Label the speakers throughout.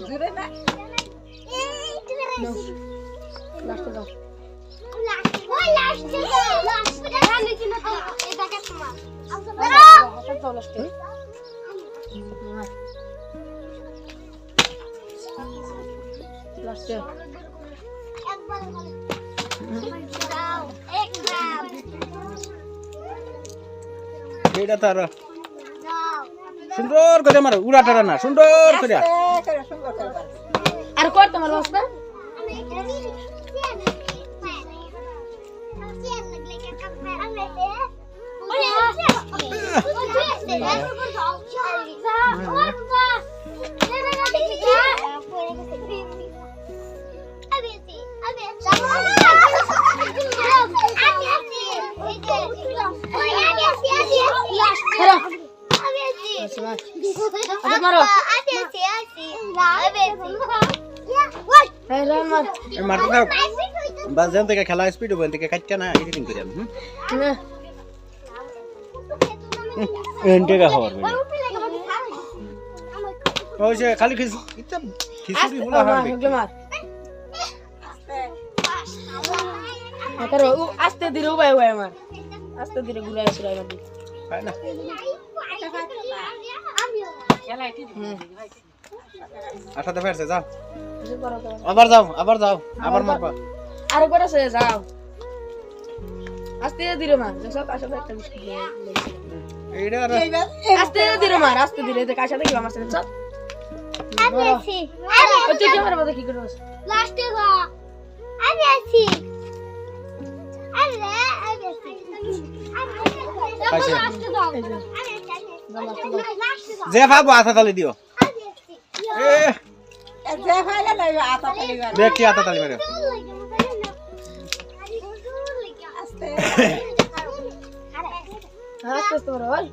Speaker 1: জোরে না লাস্টে দাও
Speaker 2: ওই লাস্টে রানি কিনা তো এটা কে তোমার
Speaker 1: হাতে দাও লাস্টে লাস্টে
Speaker 2: একবার দাও এক গ্রাম
Speaker 3: এটা তার
Speaker 2: দাও
Speaker 3: সুন্দর করে মারো উড়াটারা না সুন্দর করে
Speaker 1: সুন্দর করে
Speaker 4: আর কর তোমার বাসনা
Speaker 2: আমি
Speaker 4: হ্যাঁ রান মার
Speaker 3: মারতে দাও বাস যেন থেকে খেলা স্পিড হবে থেকে কাটটা না এডিটিং করে আমি এন্টেগা হওয়ার ওই যে খালি খিচুড়ি হুলা হবে
Speaker 4: মার করো আস্তে ধীরে উবাই উবাই আমার আস্তে ধীরে ঘুরাই ঘুরাই মার
Speaker 3: তাই না আঠাতে ফেরছে যাও আবার যাও আবার মারবা
Speaker 4: আর করে সে যাও আস্তে ধীরে মার সব আসলে একটা বিস্কুট
Speaker 3: এইটা আর
Speaker 4: আস্তে ধীরে দেখ আশা দেখি আমার সাথে চল
Speaker 2: আমি আছি
Speaker 4: ওই তুই ক্যামেরা মধ্যে কি করছিস
Speaker 2: লাস্টে গো আমি আছি আরে আমি আছি
Speaker 3: পাইছে।
Speaker 2: লাস্টে দাও
Speaker 3: যে ভাবো আতা তালি দিও এ
Speaker 1: যে ফাইলে লইব আতা ফেলি গা
Speaker 3: দেখ কি আতা তালি মারো
Speaker 1: আস্তে
Speaker 4: আস্তে তোর ওই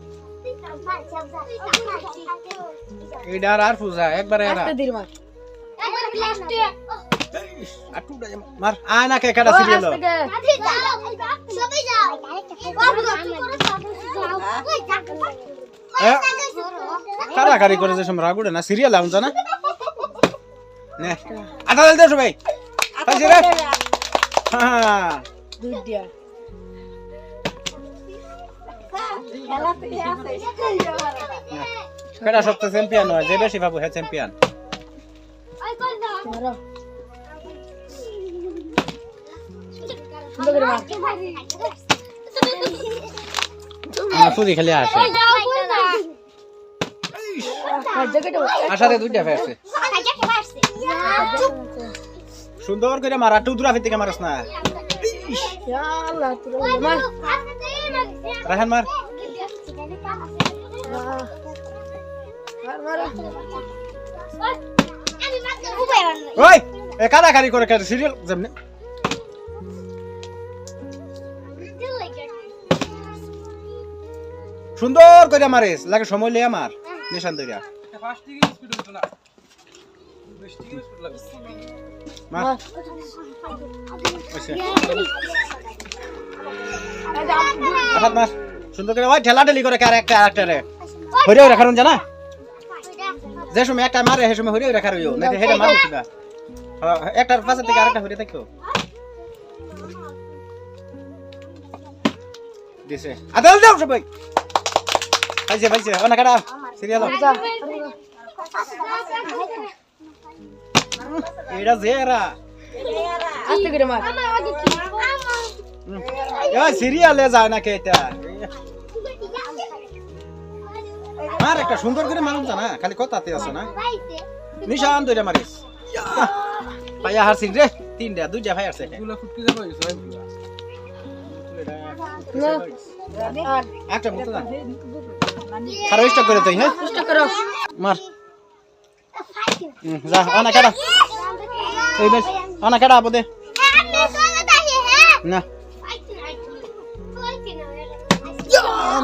Speaker 3: এইটা আর পূজা একবারে এরা
Speaker 4: আস্তে ধীরে মার
Speaker 3: আটু মার আয় না কে কাটা সিরিয়াল কারাকারি করে যে সময় রাগুড়ে না সিরিয়াল আউন জানা নে আটা তালি দাও সবাই পাইছে রে হ্যাঁ
Speaker 4: দুধ দিয়া
Speaker 3: কেডা সপ্তাহ চ্যাম্পিয়ন হয় যে বেশি ভাবো হ্যাঁ চ্যাম্পিয়ন
Speaker 4: মারো সুন্দর করে মার
Speaker 3: ফুদি খেলে আসে
Speaker 4: আর জায়গাটা
Speaker 3: আশাতে দুইটা ফেরছে সুন্দর করে মার আটু দূরা ফিতে মারস না
Speaker 4: ইয়া আল্লাহ তোর মার
Speaker 3: রাহান মার
Speaker 4: মার
Speaker 3: ওই এ কারাকারি করে কে সিরিয়াল যেমনে সুন্দর করে মারিস লাগে সময় লইয়া মার নিশান দইরা মার ওইসে আহাত মার সুন্দর করে ওই ঠেলা ঠেলি করে কার একটা আরেকটারে হইরেও রাখারুন জানা যে সময় একটা মারে সে সময় হইরেও রাখার হইও না হেডে মারো কিবা একটার পাশে থেকে আরেকটা হইরে থাকো দিছে আদাল দাও সবাই পাইছে অনা কাটা সিরিয়াল এইটা জেরা
Speaker 4: আস্তে করে মার
Speaker 3: সিরিয়ালে যায় না কে এটা মার একটা সুন্দর করে মানুষ জানা খালি কথাতে আছে না নিশান দইরা মারিস পায়া হারছিস রে তিনটা দুইটা ভাই আছে এগুলা ফুটকি যাবে একটা মতো না আরো স্টক করে তুই হ্যাঁ
Speaker 4: চেষ্টা করো
Speaker 3: মার যা অনা কাটা এই বেশ অনা কাটা আপদে না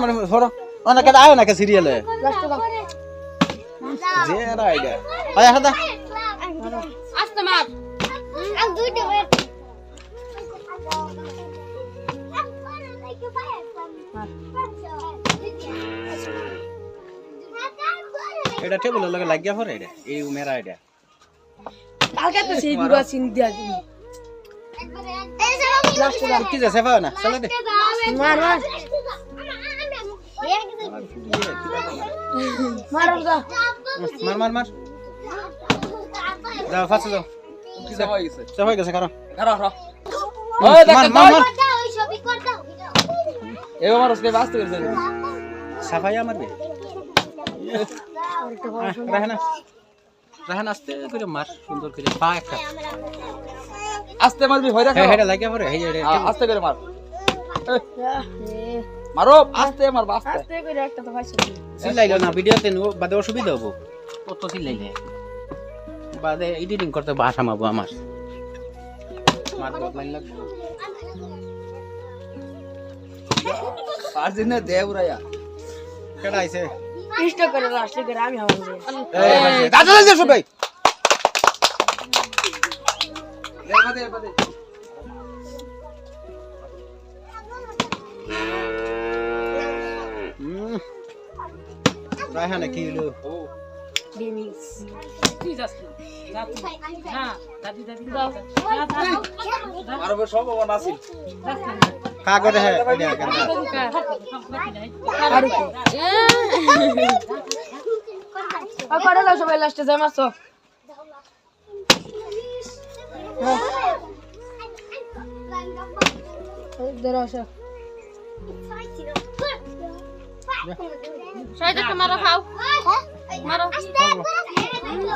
Speaker 3: মানে হড়ো অনা কাটা আয় না কে সিরিয়ালে
Speaker 4: লাস্ট দাও
Speaker 3: জেরা আইডা পায়া হাদা
Speaker 4: আস্তে মার
Speaker 3: এটা টেবিলের লগে লাগিয়া পড়ে এটা এই মেরা এটা
Speaker 4: কালকে তো সেই গুড়া চিন দিয়া দিবি লাস্ট বার
Speaker 3: কি যে সেফা না চলে দে
Speaker 4: মার মার মার দা
Speaker 3: মার মার মার যাও ফাঁসে যাও
Speaker 5: কি যা হয়ে গেছে
Speaker 3: সব হয়ে গেছে কারণ
Speaker 5: খারাপ খারাপ
Speaker 3: মার মার মার
Speaker 5: এবার আমার ওকে বাস্ত করে দিল
Speaker 3: সাফাইয়া মারবে রাহানা রাহানা আস্তে করে মার সুন্দর করে পা একটা
Speaker 5: আস্তে মারবি হয়রা
Speaker 3: হ্যাঁ হেডা লাগিয়া পড়ে এই যে
Speaker 5: আস্তে করে মার মারো আস্তে মার আস্তে
Speaker 4: আস্তে করে একটা তো পাইছো
Speaker 3: চিল্লাইলো না ভিডিওতে বাদে অসুবিধা হবো কত চিল্লাইলে বাদে এডিটিং করতে ভাষা মাবো আমার মার বদলাইন লাগবে
Speaker 5: পাঁচ দিনে দেবরায়া
Speaker 3: কেডা আইছে
Speaker 4: ইষ্ট করে লাস্ট করে আমি হবো
Speaker 3: এই দাদা দাদা সবাই
Speaker 5: দেবাদে দেবাদে
Speaker 3: রাহানা কি হলো
Speaker 4: ডেনিস
Speaker 5: মারবে সব ওনা আছে
Speaker 3: কাগরে হে এটা গন্ধা
Speaker 4: আর করে দাও সবাই লাস্টে যাই মারছো ধরো আসো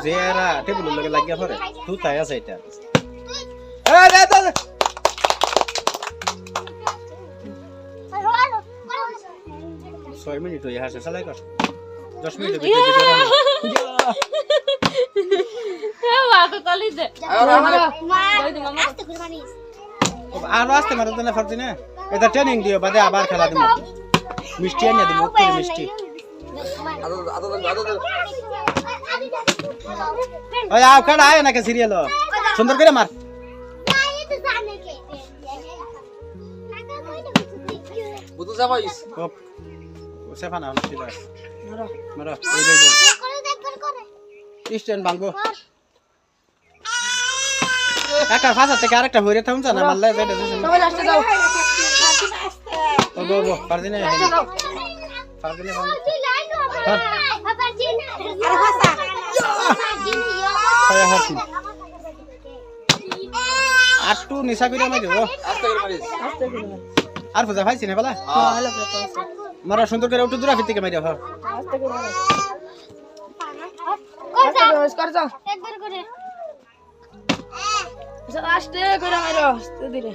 Speaker 3: জেরা টেবিলের লগে লাগিয়া পড়ে তুই তাই আছে এটা
Speaker 5: এই দে দে
Speaker 3: 6 মিনিট হয়ে হাসে চালাই কর 10 মিনিট ভিতরে ভিডিও আর আসতে মারো না ফারতি না এটা ট্রেনিং দিও বাদে আবার খেলা দিমু মিষ্টি আনিয়া দিমু করে মিষ্টি ওই আও কাটা আয় না কে সিরিয়াল সুন্দর করে মার
Speaker 5: বুঝু যাবাইস
Speaker 3: ও সেফানা ঠিক আছে মারো এই দেই বল স্ট্যান্ড ভাঙবো একটা ফাঁসা থেকে আরেকটা হইরে থাকুন না মারলে যেটা
Speaker 4: সবাই লাস্টে যাও
Speaker 3: ও গো গো পারদিনে পারদিনে ছয় হাসি আর টু নিশা করে মাই দেবো
Speaker 5: আস্তে করে মারিস
Speaker 4: আস্তে করে
Speaker 3: আর ফুজা ভাইছি না বলা
Speaker 4: ভালো করে
Speaker 3: মারা সুন্দর করে উঠে দূরা ফিতে মাই দেবো
Speaker 4: আস্তে করে কর যাও আস্তে করে মারো আস্তে ধীরে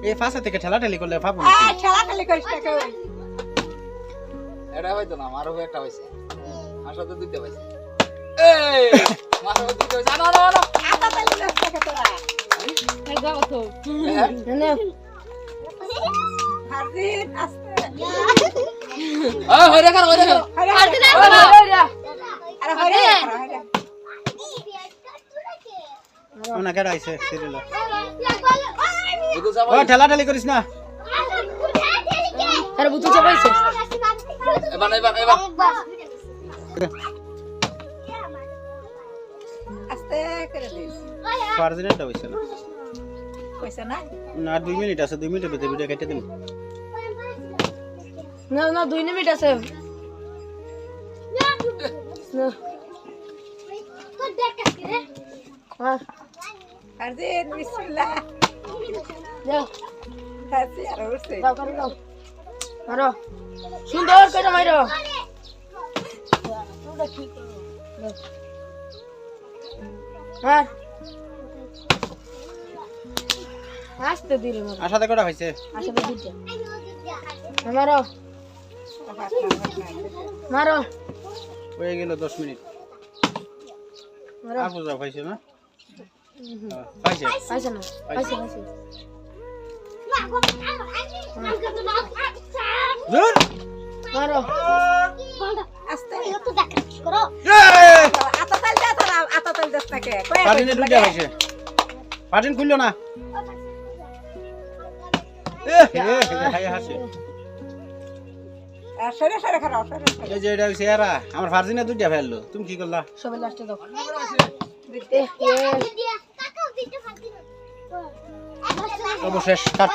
Speaker 3: এই ফাঁসা থেকে ঠেলা ঠেলি করলে ভাবো
Speaker 1: খেলা খেলি করিস না কেউ
Speaker 5: এটা হয়তো না মারো একটা হইছে আসলে তো দিতে পাইছে এই মারো দিতে হইছে না না না
Speaker 1: আতা তালি যাচ্ছে কে তোরা
Speaker 4: নে
Speaker 1: হাজির আস্তে
Speaker 5: হয়রা কর
Speaker 1: আরে হরে
Speaker 3: না কেডা আইছে সিরিয়াল
Speaker 5: বুঝু
Speaker 3: ও
Speaker 5: যাবাইস
Speaker 3: ঠেলা ঠেলি করিস না
Speaker 4: আরে বুঝু চাপাইছে
Speaker 5: এবার এবার
Speaker 1: আস্তে করে দিস
Speaker 3: পারদিনেটা হইছে না
Speaker 1: কইছ না
Speaker 3: না 2 মিনিট আছে 2 মিনিটের ভিতরে ভিডিও কেটে দিন
Speaker 4: না না 2 মিনিট আছে আর
Speaker 1: হাজির বিসমিল্লাহ
Speaker 4: যাও
Speaker 1: হাজির আর উঠছে
Speaker 4: যাও করে দাও মারো সুন্দর করে মারো হ্যাঁ আস্তে ধীরে মারো
Speaker 3: আশাতে কটা হইছে
Speaker 4: আসলে দিতে মারো মারো
Speaker 3: হয়ে গেল 10 মিনিট
Speaker 4: মারো
Speaker 3: আর ফুজা পাইছে না পাইছে
Speaker 4: পাইছে না পাইছে পাইছে
Speaker 3: জোর
Speaker 4: মারো
Speaker 1: আস্তে
Speaker 2: করো
Speaker 1: আতা তালি দে তোরা আতা তালি যাচ্ছে না কে
Speaker 3: পারদিনে দুইটা হইছে পারদিন খুললো না এ হে হাই হাসি
Speaker 1: সরে সরে খারাপ সরে সরে
Speaker 3: এই যে এটা হইছে এরা আমার ভার্জিনা দুইটা ফেললো তুমি কি করলা
Speaker 4: সবাই লাস্টে দাও
Speaker 2: কাকাও দিতে পারবি না
Speaker 3: সর্বশেষ কাট